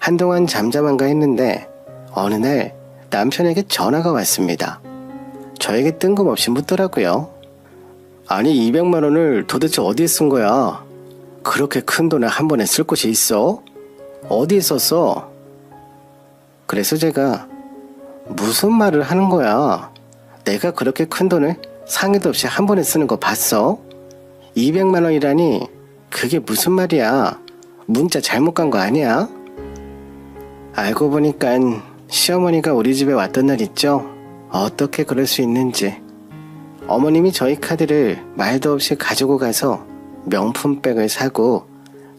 한동안 잠잠한가 했는데 어느 날 남편에게 전화가 왔습니다. 저에게 뜬금없이 묻더라고요. 아니 200만 원을 도대체 어디에 쓴 거야? 그렇게 큰 돈을 한 번에 쓸 곳이 있어? 어디에 썼어? 그래서 제가 무슨 말을 하는 거야? 내가 그렇게 큰 돈을 상의도 없이 한 번에 쓰는 거 봤어? 200만 원이라니 그게 무슨 말이야? 문자 잘못 간 거 아니야? 알고 보니깐 시어머니가 우리 집에 왔던 날 있죠? 어떻게 그럴 수 있는지. 어머님이 저희 카드를 말도 없이 가지고 가서 명품백을 사고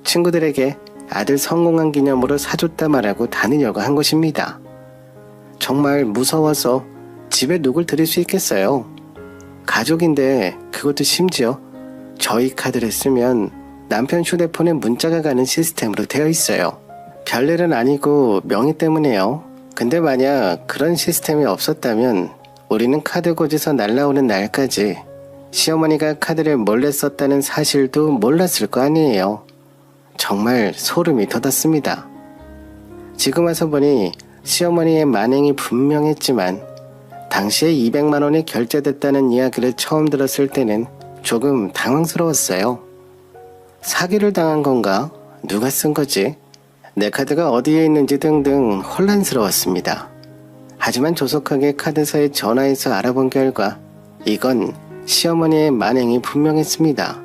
친구들에게 아들 성공한 기념으로 사줬다 말하고 다니려고 한 것입니다. 정말 무서워서 집에 누굴 들일 수 있겠어요. 가족인데 그것도 심지어 저희 카드를 쓰면 남편 휴대폰에 문자가 가는 시스템으로 되어 있어요. 별일은 아니고 명의 때문에요. 근데 만약 그런 시스템이 없었다면 우리는 카드 고지서 날라오는 날까지 시어머니가 카드를 몰래 썼다는 사실도 몰랐을 거 아니에요. 정말 소름이 돋았습니다. 지금 와서 보니 시어머니의 만행이 분명했지만 당시에 200만 원이 결제됐다는 이야기를 처음 들었을 때는 조금 당황스러웠어요. 사기를 당한 건가? 누가 쓴 거지? 내 카드가 어디에 있는지 등등 혼란스러웠습니다. 하지만 조속하게 카드사에 전화해서 알아본 결과 이건 시어머니의 만행이 분명했습니다.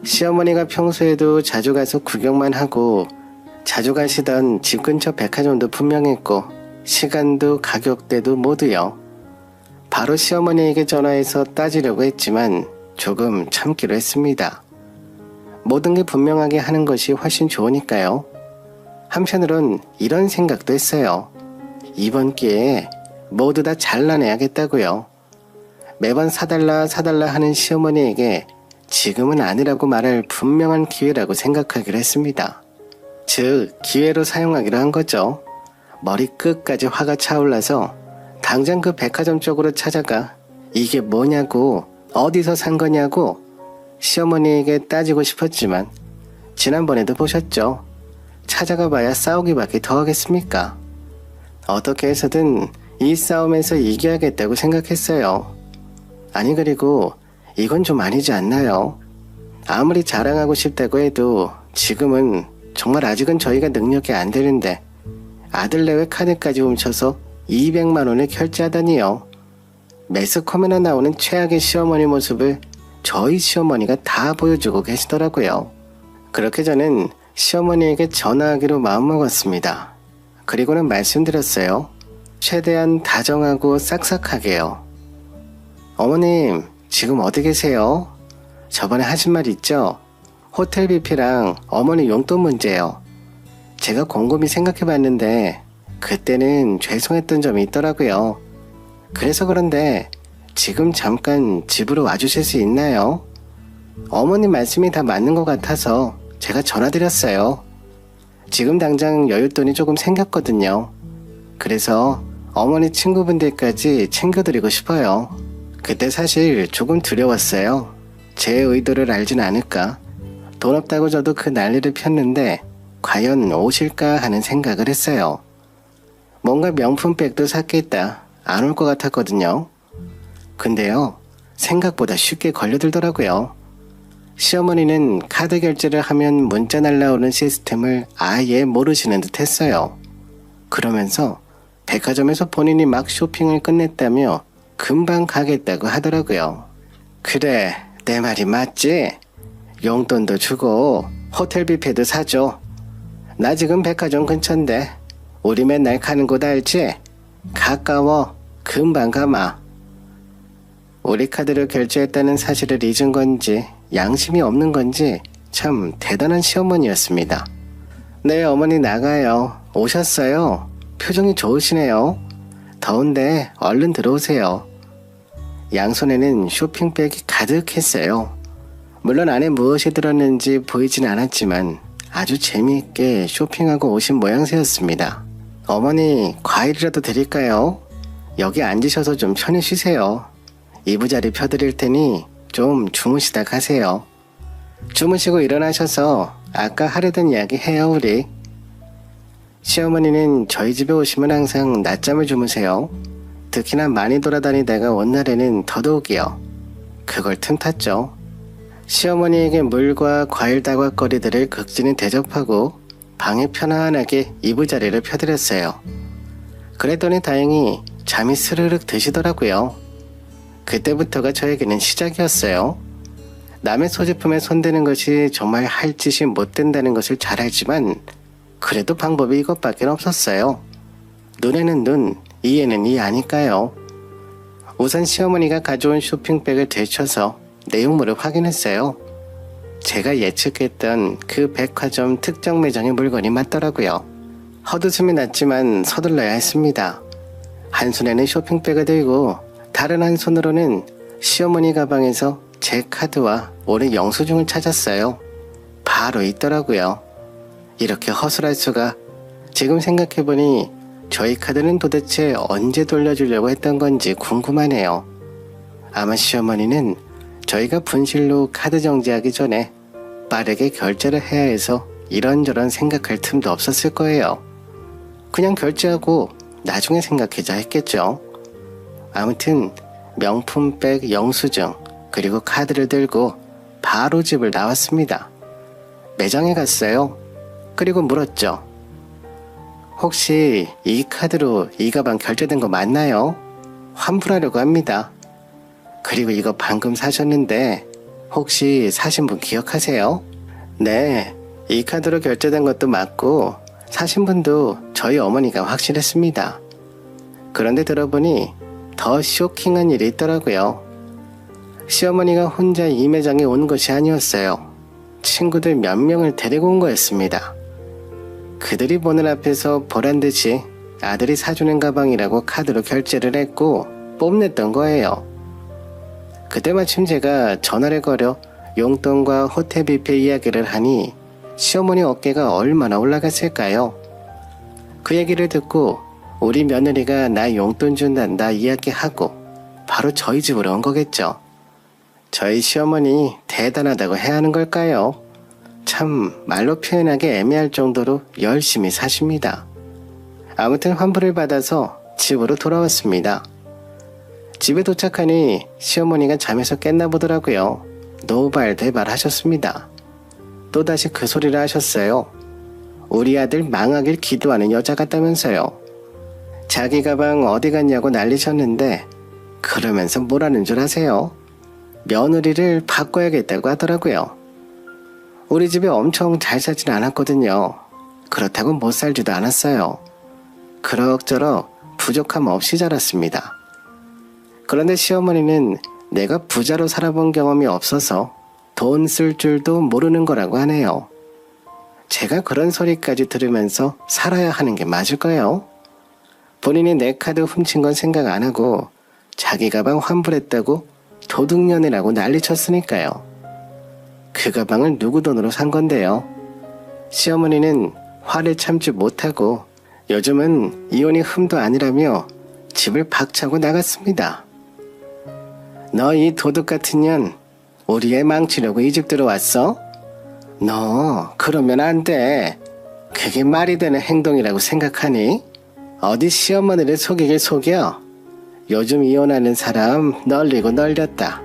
시어머니가 평소에도 자주 가서 구경만 하고 자주 가시던 집 근처 백화점도 분명했고 시간도 가격대도 모두요. 바로 시어머니에게 전화해서 따지려고 했지만 조금 참기로 했습니다. 모든 게 분명하게 하는 것이 훨씬 좋으니까요. 한편으론 이런 생각도 했어요. 이번 기회에 모두 다 잘라내야겠다고요. 매번 사달라 하는 시어머니에게 지금은 아니라고 말할 분명한 기회라고 생각하기로 했습니다. 즉 기회로 사용하기로 한 거죠. 머리 끝까지 화가 차올라서 당장 그 백화점 쪽으로 찾아가 이게 뭐냐고 어디서 산 거냐고 시어머니에게 따지고 싶었지만 지난번에도 보셨죠. 찾아가 봐야 싸우기밖에 더 하겠습니까? 어떻게 해서든 이 싸움에서 이겨야겠다고 생각했어요. 아니 그리고 이건 좀 아니지 않나요? 아무리 자랑하고 싶다고 해도 지금은 정말 아직은 저희가 능력이 안 되는데 아들 내외 카드까지 훔쳐서 200만 원을 결제하다니요. 매스컴에나 나오는 최악의 시어머니 모습을 저희 시어머니가 다 보여주고 계시더라고요. 그렇게 저는 시어머니에게 전화하기로 마음먹었습니다. 그리고는 말씀드렸어요. 최대한 다정하고 싹싹하게요. 어머님, 지금 어디 계세요? 저번에 하신 말 있죠? 호텔 뷔페랑 어머니 용돈 문제요. 제가 곰곰이 생각해봤는데 그때는 죄송했던 점이 있더라고요. 그래서 그런데 지금 잠깐 집으로 와주실 수 있나요? 어머님 말씀이 다 맞는 것 같아서 제가 전화드렸어요. 지금 당장 여윳돈이 조금 생겼거든요. 그래서 어머니 친구분들까지 챙겨드리고 싶어요. 그때 사실 조금 두려웠어요. 제 의도를 알진 않을까. 돈 없다고 저도 그 난리를 폈는데 과연 오실까 하는 생각을 했어요. 뭔가 명품백도 샀겠다. 안 올 것 같았거든요. 근데요, 생각보다 쉽게 걸려들더라고요. 시어머니는 카드 결제를 하면 문자 날라오는 시스템을 아예 모르시는 듯 했어요. 그러면서 백화점에서 본인이 막 쇼핑을 끝냈다며 금방 가겠다고 하더라고요. 그래, 내 말이 맞지? 용돈도 주고 호텔 뷔페도 사줘. 나 지금 백화점 근처인데 우리 맨날 가는 곳 알지? 가까워. 금방 가마. 우리 카드로 결제했다는 사실을 잊은 건지 양심이 없는 건지 참 대단한 시어머니였습니다. 네, 어머니 나가요. 오셨어요. 표정이 좋으시네요. 더운데 얼른 들어오세요. 양손에는 쇼핑백이 가득했어요. 물론 안에 무엇이 들었는지 보이진 않았지만 아주 재미있게 쇼핑하고 오신 모양새였습니다. 어머니, 과일이라도 드릴까요? 여기 앉으셔서 좀 편히 쉬세요. 이부자리 펴드릴 테니 좀 주무시다 가세요. 주무시고 일어나셔서 아까 하려던 이야기 해요, 우리. 시어머니는 저희 집에 오시면 항상 낮잠을 주무세요. 특히나 많이 돌아다니다가 온 날에는 더더욱이요. 그걸 틈탔죠. 시어머니에게 물과 과일 다과거리들을 극진히 대접하고 방에 편안하게 이부자리를 펴드렸어요. 그랬더니 다행히 잠이 스르륵 드시더라고요. 그때부터가 저에게는 시작이었어요. 남의 소지품에 손대는 것이 정말 할 짓이 못 된다는 것을 잘 알지만 그래도 방법이 이것밖에 없었어요. 눈에는 눈, 이에는 이 아니까요. 우선 시어머니가 가져온 쇼핑백을 되쳐서 내용물을 확인했어요. 제가 예측했던 그 백화점 특정 매장의 물건이 맞더라고요. 헛웃음이 났지만 서둘러야 했습니다. 한 손에는 쇼핑백을 들고 다른 한 손으로는 시어머니 가방에서 제 카드와 올해 영수증을 찾았어요. 바로 있더라고요. 이렇게 허술할 수가. 지금 생각해보니 저희 카드는 도대체 언제 돌려주려고 했던 건지 궁금하네요. 아마 시어머니는 저희가 분실로 카드 정지하기 전에 빠르게 결제를 해야 해서 이런저런 생각할 틈도 없었을 거예요. 그냥 결제하고 나중에 생각하자 했겠죠. 아무튼 명품백, 영수증, 그리고 카드를 들고 바로 집을 나왔습니다. 매장에 갔어요. 그리고 물었죠. 혹시 이 카드로 이 가방 결제된 거 맞나요? 환불하려고 합니다. 그리고 이거 방금 사셨는데 혹시 사신 분 기억하세요? 네, 이 카드로 결제된 것도 맞고 사신 분도 저희 어머니가 확실했습니다. 그런데 들어보니 더 쇼킹한 일이 있더라고요. 시어머니가 혼자 이 매장에 온 것이 아니었어요. 친구들 몇 명을 데리고 온 거였습니다. 그들이 보는 앞에서 보란듯이 아들이 사주는 가방이라고 카드로 결제를 했고 뽐냈던 거예요. 그때 마침 제가 전화를 걸어 용돈과 호텔 뷔페 이야기를 하니 시어머니 어깨가 얼마나 올라갔을까요? 그 얘기를 듣고 우리 며느리가 나 용돈 준단다 이야기하고 바로 저희 집으로 온 거겠죠. 저희 시어머니 대단하다고 해야 하는 걸까요? 참 말로 표현하기 애매할 정도로 열심히 사십니다. 아무튼 환불을 받아서 집으로 돌아왔습니다. 집에 도착하니 시어머니가 잠에서 깼나 보더라고요. 노발대발 하셨습니다. 또다시 그 소리를 하셨어요. 우리 아들 망하길 기도하는 여자 같다면서요. 자기 가방 어디 갔냐고 난리셨는데 그러면서 뭐라는 줄 아세요? 며느리를 바꿔야겠다고 하더라고요. 우리 집에 엄청 잘 살진 않았거든요. 그렇다고 못 살지도 않았어요. 그럭저럭 부족함 없이 자랐습니다. 그런데 시어머니는 내가 부자로 살아본 경험이 없어서 돈 쓸 줄도 모르는 거라고 하네요. 제가 그런 소리까지 들으면서 살아야 하는 게 맞을까요? 본인이 내 카드 훔친 건 생각 안 하고 자기 가방 환불했다고 도둑년이라고 난리쳤으니까요. 그 가방을 누구 돈으로 산 건데요. 시어머니는 화를 참지 못하고 요즘은 이혼이 흠도 아니라며 집을 박차고 나갔습니다. 너 이 도둑 같은 년, 우리 애 망치려고 이 집 들어왔어? 너 그러면 안 돼. 그게 말이 되는 행동이라고 생각하니? 어디 시어머니를 속이길 속여? 요즘 이혼하는 사람 널리고 널렸다.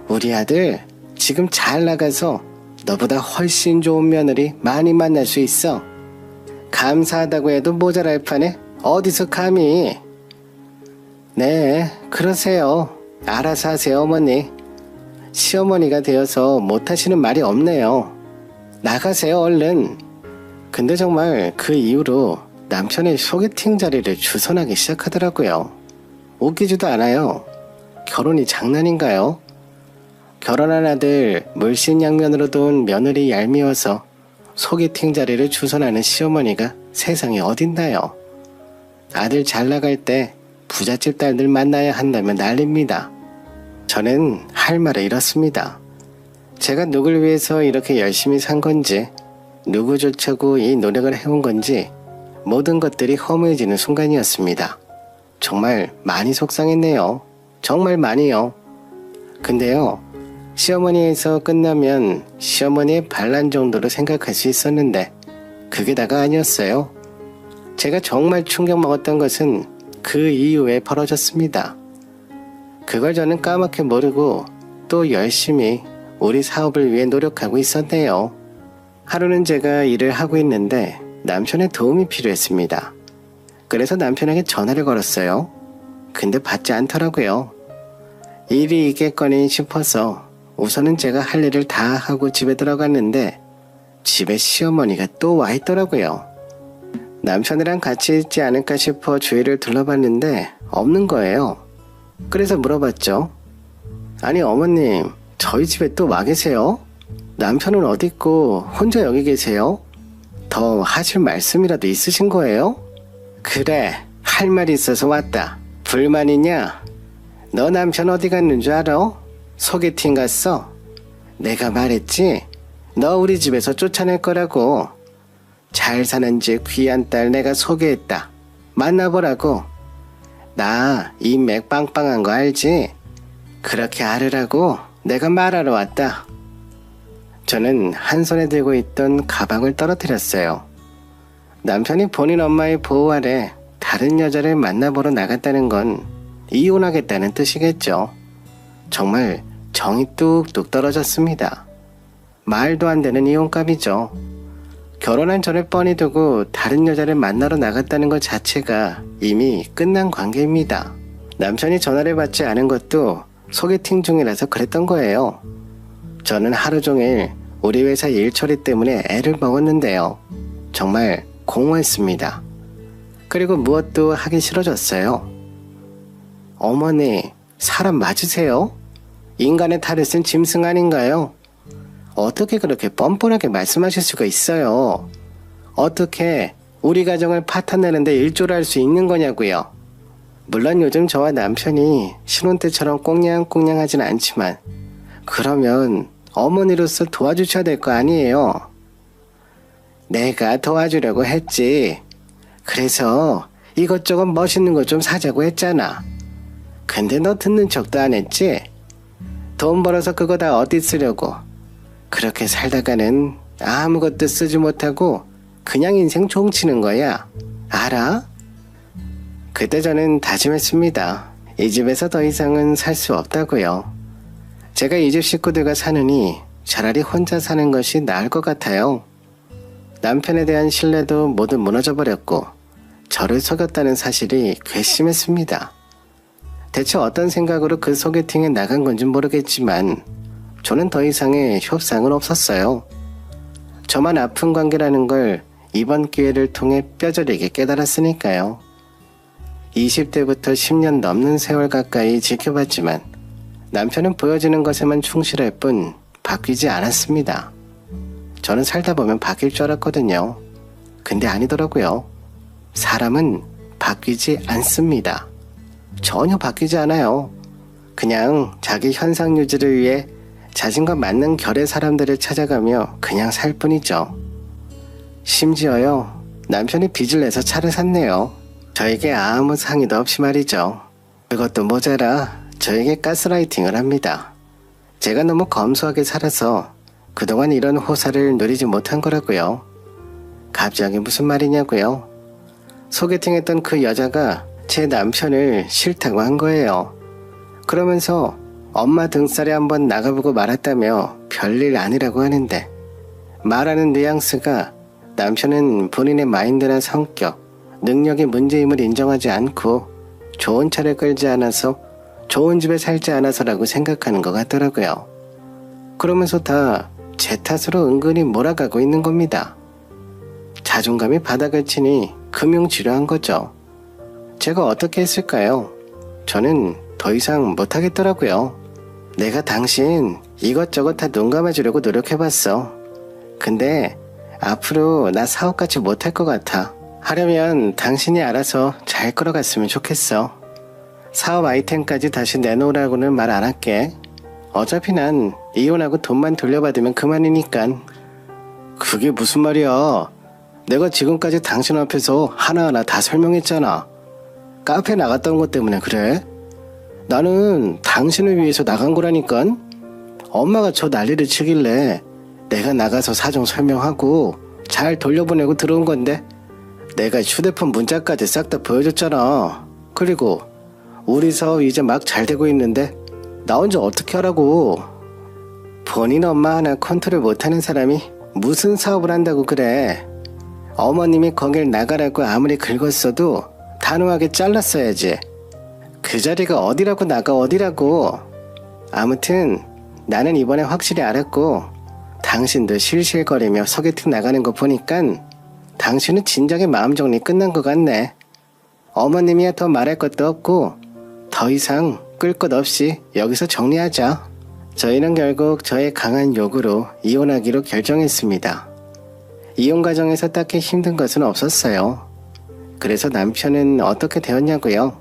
우리 아들 지금 잘 나가서 너보다 훨씬 좋은 며느리 많이 만날 수 있어. 감사하다고 해도 모자랄 판에 어디서 감히. 네, 그러세요. 알아서 하세요, 어머니. 시어머니가 되어서 못하시는 말이 없네요. 나가세요, 얼른. 근데 정말 그 이후로 남편의 소개팅 자리를 주선하기 시작하더라고요. 웃기지도 않아요. 결혼이 장난인가요? 결혼한 아들 물신양면으로 돈 며느리 얄미워서 소개팅 자리를 주선하는 시어머니가 세상에 어딨나요? 아들 잘 나갈 때 부잣집 딸들 만나야 한다면 난립니다. 저는 할 말을 잃었습니다. 제가 누굴 위해서 이렇게 열심히 산 건지, 누구조차고 이 노력을 해온 건지 모든 것들이 허무해지는 순간이었습니다. 정말 많이 속상했네요. 정말 많이요. 근데요, 시어머니에서 끝나면 시어머니의 반란 정도로 생각할 수 있었는데 그게 다가 아니었어요. 제가 정말 충격 먹었던 것은 그 이후에 벌어졌습니다. 그걸 저는 까맣게 모르고 또 열심히 우리 사업을 위해 노력하고 있었네요. 하루는 제가 일을 하고 있는데 남편의 도움이 필요했습니다. 그래서 남편에게 전화를 걸었어요. 근데 받지 않더라고요. 일이 있겠거니 싶어서 우선은 제가 할 일을 다 하고 집에 들어갔는데 집에 시어머니가 또 와 있더라고요. 남편이랑 같이 있지 않을까 싶어 주위를 둘러봤는데 없는 거예요. 그래서 물어봤죠. 아니 어머님, 저희 집에 또 와 계세요? 남편은 어디 있고 혼자 여기 계세요? 더 하실 말씀이라도 있으신 거예요? 그래, 할 말이 있어서 왔다. 불만 있냐? 너 남편 어디 갔는 줄 알아? 소개팅 갔어? 내가 말했지? 너 우리 집에서 쫓아낼 거라고. 잘 사는 집 귀한 딸 내가 소개했다. 만나보라고. 나 인맥 빵빵한 거 알지? 그렇게 알으라고 내가 말하러 왔다. 저는 한 손에 들고 있던 가방을 떨어뜨렸어요. 남편이 본인 엄마의 보호 아래 다른 여자를 만나보러 나갔다는 건 이혼하겠다는 뜻이겠죠. 정말 정이 뚝뚝 떨어졌습니다. 말도 안 되는 이혼감이죠. 결혼한 저를 뻔히 두고 다른 여자를 만나러 나갔다는 것 자체가 이미 끝난 관계입니다. 남편이 전화를 받지 않은 것도 소개팅 중이라서 그랬던 거예요. 저는 하루 종일 우리 회사 일 처리 때문에 애를 먹었는데요. 정말 공허했습니다. 그리고 무엇도 하기 싫어졌어요. 어머니, 사람 맞으세요? 인간의 탈을 쓴 짐승 아닌가요? 어떻게 그렇게 뻔뻔하게 말씀하실 수가 있어요? 어떻게 우리 가정을 파탄내는데 일조를 할 수 있는 거냐고요? 물론 요즘 저와 남편이 신혼 때처럼 꽁냥꽁냥 하진 않지만 그러면 어머니로서 도와주셔야 될 거 아니에요? 내가 도와주려고 했지. 그래서 이것저것 멋있는 거 좀 사자고 했잖아. 근데 너 듣는 척도 안 했지? 돈 벌어서 그거 다 어디 쓰려고. 그렇게 살다가는 아무것도 쓰지 못하고 그냥 인생 종치는 거야. 알아? 그때 저는 다짐했습니다. 이 집에서 더 이상은 살 수 없다고요. 제가 이 집 식구들과 사느니 차라리 혼자 사는 것이 나을 것 같아요. 남편에 대한 신뢰도 모두 무너져버렸고 저를 속였다는 사실이 괘씸했습니다. 대체 어떤 생각으로 그 소개팅에 나간 건지 모르겠지만 저는 더 이상의 협상은 없었어요. 저만 아픈 관계라는 걸 이번 기회를 통해 뼈저리게 깨달았으니까요. 20대부터 10년 넘는 세월 가까이 지켜봤지만 남편은 보여지는 것에만 충실할 뿐 바뀌지 않았습니다. 저는 살다 보면 바뀔 줄 알았거든요. 근데 아니더라고요. 사람은 바뀌지 않습니다. 전혀 바뀌지 않아요. 그냥 자기 현상 유지를 위해 자신과 맞는 결의 사람들을 찾아가며 그냥 살 뿐이죠. 심지어요, 남편이 빚을 내서 차를 샀네요. 저에게 아무 상의도 없이 말이죠. 그것도 모자라 저에게 가스라이팅을 합니다. 제가 너무 검소하게 살아서 그동안 이런 호사를 누리지 못한 거라고요. 갑자기 무슨 말이냐고요. 소개팅했던 그 여자가 제 남편을 싫다고 한 거예요. 그러면서 엄마 등살에 한번 나가보고 말았다며 별일 아니라고 하는데 말하는 뉘앙스가 남편은 본인의 마인드나 성격, 능력이 문제임을 인정하지 않고 좋은 차를 끌지 않아서 좋은 집에 살지 않아서라고 생각하는 것 같더라고요. 그러면서 다 제 탓으로 은근히 몰아가고 있는 겁니다. 자존감이 바닥을 치니 금융치료한 거죠. 제가 어떻게 했을까요? 저는 더 이상 못하겠더라고요. 내가 당신 이것저것 다 눈 감아주려고 노력해봤어. 근데 앞으로 나 사업같이 못할 것 같아. 하려면 당신이 알아서 잘 끌어갔으면 좋겠어. 사업 아이템까지 다시 내놓으라고는 말 안 할게. 어차피 난 이혼하고 돈만 돌려받으면 그만이니깐. 그게 무슨 말이야. 내가 지금까지 당신 앞에서 하나하나 다 설명했잖아. 카페 나갔던 것 때문에 그래? 나는 당신을 위해서 나간 거라니깐. 엄마가 저 난리를 치길래 내가 나가서 사정 설명하고 잘 돌려보내고 들어온 건데 내가 휴대폰 문자까지 싹 다 보여줬잖아. 그리고 우리 사업 이제 막 잘 되고 있는데 나 혼자 어떻게 하라고. 본인 엄마 하나 컨트롤 못하는 사람이 무슨 사업을 한다고 그래. 어머님이 거길 나가라고 아무리 긁었어도 단호하게 잘랐어야지. 그 자리가 어디라고 나가 어디라고. 아무튼 나는 이번에 확실히 알았고, 당신도 실실거리며 소개팅 나가는 거 보니깐 당신은 진작에 마음 정리 끝난 것 같네. 어머님이야 더 말할 것도 없고 더 이상 끌 것 없이 여기서 정리하자. 저희는 결국 저의 강한 요구로 이혼하기로 결정했습니다. 이혼 과정에서 딱히 힘든 것은 없었어요. 그래서 남편은 어떻게 되었냐고요?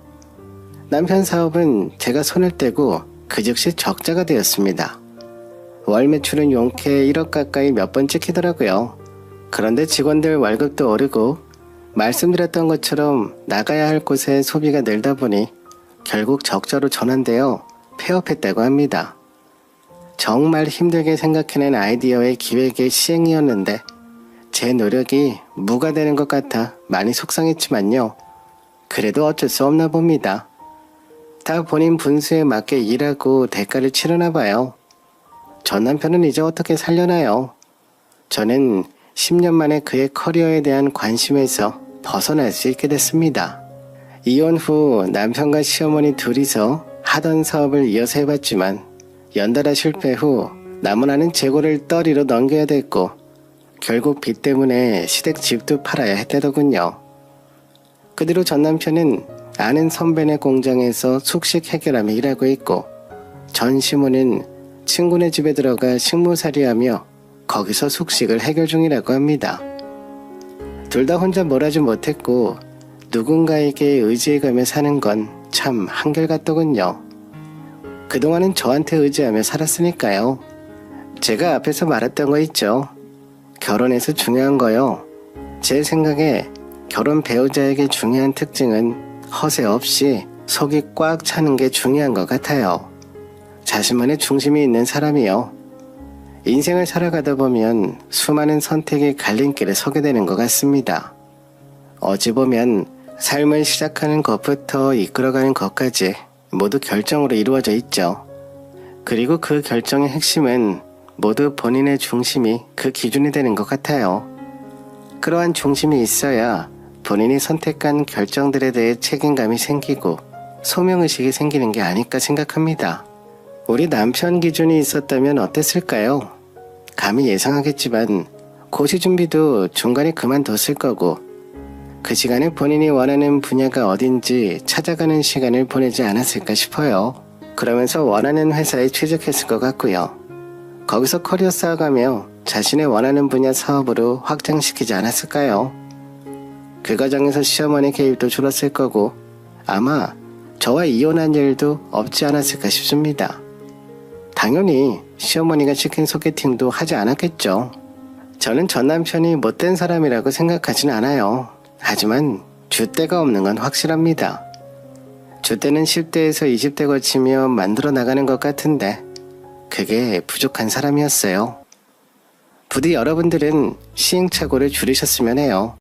남편 사업은 제가 손을 떼고 그 즉시 적자가 되었습니다. 월 매출은 용케 1억 가까이 몇 번 찍히더라고요. 그런데 직원들 월급도 오르고 말씀드렸던 것처럼 나가야 할 곳에 소비가 늘다 보니 결국 적자로 전환되어 폐업했다고 합니다. 정말 힘들게 생각해낸 아이디어의 기획의 시행이었는데 제 노력이 무가 되는 것 같아 많이 속상했지만요. 그래도 어쩔 수 없나 봅니다. 다 본인 분수에 맞게 일하고 대가를 치르나 봐요. 전 남편은 이제 어떻게 살려나요? 저는 10년 만에 그의 커리어에 대한 관심에서 벗어날 수 있게 됐습니다. 이혼 후 남편과 시어머니 둘이서 하던 사업을 이어서 해봤지만 연달아 실패 후 나무나는 재고를 떨이로 넘겨야 됐고 결국 빚 때문에 시댁 집도 팔아야 했다더군요. 그 뒤로 전 남편은 아는 선배네 공장에서 숙식 해결하며 일하고 있고 전 시모는 친구네 집에 들어가 식모살이하며 거기서 숙식을 해결 중이라고 합니다. 둘 다 혼자 뭘 하지 못했고 누군가에게 의지해가며 사는 건 참 한결같더군요. 그동안은 저한테 의지하며 살았으니까요. 제가 앞에서 말했던 거 있죠. 결혼에서 중요한 거요. 제 생각에 결혼 배우자에게 중요한 특징은 허세 없이 속이 꽉 차는 게 중요한 것 같아요. 자신만의 중심이 있는 사람이요. 인생을 살아가다 보면 수많은 선택의 갈림길에 서게 되는 것 같습니다. 어찌 보면 삶을 시작하는 것부터 이끌어가는 것까지 모두 결정으로 이루어져 있죠. 그리고 그 결정의 핵심은 모두 본인의 중심이 그 기준이 되는 것 같아요. 그러한 중심이 있어야 본인이 선택한 결정들에 대해 책임감이 생기고 소명의식이 생기는 게 아닐까 생각합니다. 우리 남편 기준이 있었다면 어땠을까요? 감히 예상하겠지만 고시 준비도 중간에 그만뒀을 거고 그 시간에 본인이 원하는 분야가 어딘지 찾아가는 시간을 보내지 않았을까 싶어요. 그러면서 원하는 회사에 취직했을 것 같고요. 거기서 커리어 쌓아가며 자신의 원하는 분야 사업으로 확장시키지 않았을까요? 그 과정에서 시어머니 개입도 줄었을 거고 아마 저와 이혼한 일도 없지 않았을까 싶습니다. 당연히 시어머니가 시킨 소개팅도 하지 않았겠죠. 저는 전 남편이 못된 사람이라고 생각하진 않아요. 하지만 줏대가 없는 건 확실합니다. 줏대는 10대에서 20대 거치며 만들어 나가는 것 같은데 그게 부족한 사람이었어요. 부디 여러분들은 시행착오를 줄이셨으면 해요.